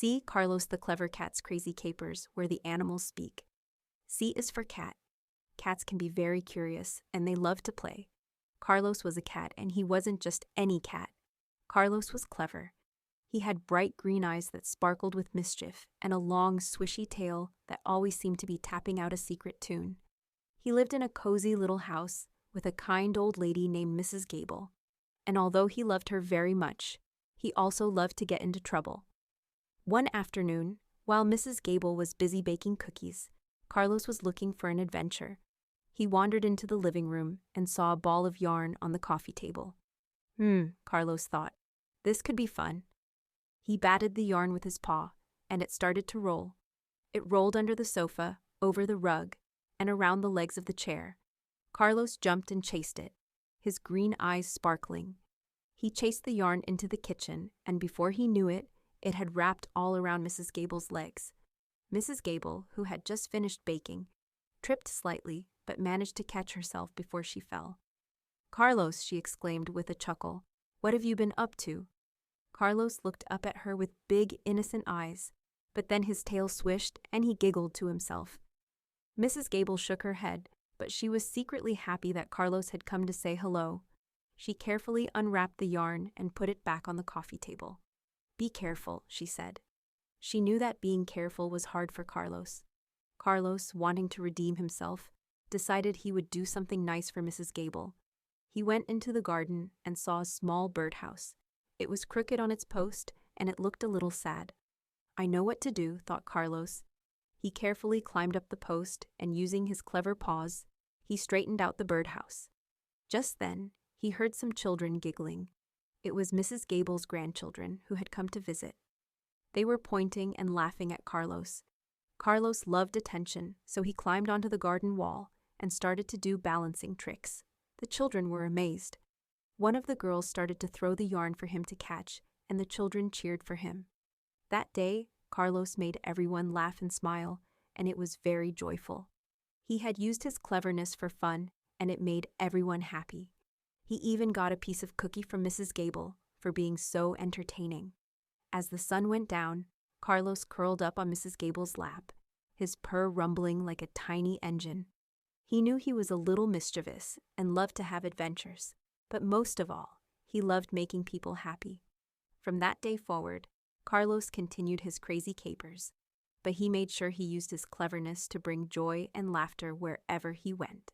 See Carlos the clever cat's crazy capers, where the animals speak. C is for cat. Cats can be very curious, and they love to play. Carlos was a cat, and he wasn't just any cat. Carlos was clever. He had bright green eyes that sparkled with mischief, and a long, swishy tail that always seemed to be tapping out a secret tune. He lived in a cozy little house with a kind old lady named Mrs. Gable, and although he loved her very much, he also loved to get into trouble. One afternoon, while Mrs. Gable was busy baking cookies, Carlos was looking for an adventure. He wandered into the living room and saw a ball of yarn on the coffee table. Carlos thought, this could be fun. He batted the yarn with his paw, and it started to roll. It rolled under the sofa, over the rug, and around the legs of the chair. Carlos jumped and chased it, his green eyes sparkling. He chased the yarn into the kitchen, and before he knew it, it had wrapped all around Mrs. Gable's legs. Mrs. Gable, who had just finished baking, tripped slightly but managed to catch herself before she fell. "Carlos," she exclaimed with a chuckle, "what have you been up to?" Carlos looked up at her with big, innocent eyes, but then his tail swished and he giggled to himself. Mrs. Gable shook her head, but she was secretly happy that Carlos had come to say hello. She carefully unwrapped the yarn and put it back on the coffee table. "Be careful," she said. She knew that being careful was hard for Carlos. Carlos, wanting to redeem himself, decided he would do something nice for Mrs. Gable. He went into the garden and saw a small birdhouse. It was crooked on its post, and it looked a little sad. "I know what to do," thought Carlos. He carefully climbed up the post, and using his clever paws, he straightened out the birdhouse. Just then, he heard some children giggling. It was Mrs. Gable's grandchildren who had come to visit. They were pointing and laughing at Carlos. Carlos loved attention, so he climbed onto the garden wall and started to do balancing tricks. The children were amazed. One of the girls started to throw the yarn for him to catch, and the children cheered for him. That day, Carlos made everyone laugh and smile, and it was very joyful. He had used his cleverness for fun, and it made everyone happy. He even got a piece of cookie from Mrs. Gable for being so entertaining. As the sun went down, Carlos curled up on Mrs. Gable's lap, his purr rumbling like a tiny engine. He knew he was a little mischievous and loved to have adventures, but most of all, he loved making people happy. From that day forward, Carlos continued his crazy capers, but he made sure he used his cleverness to bring joy and laughter wherever he went.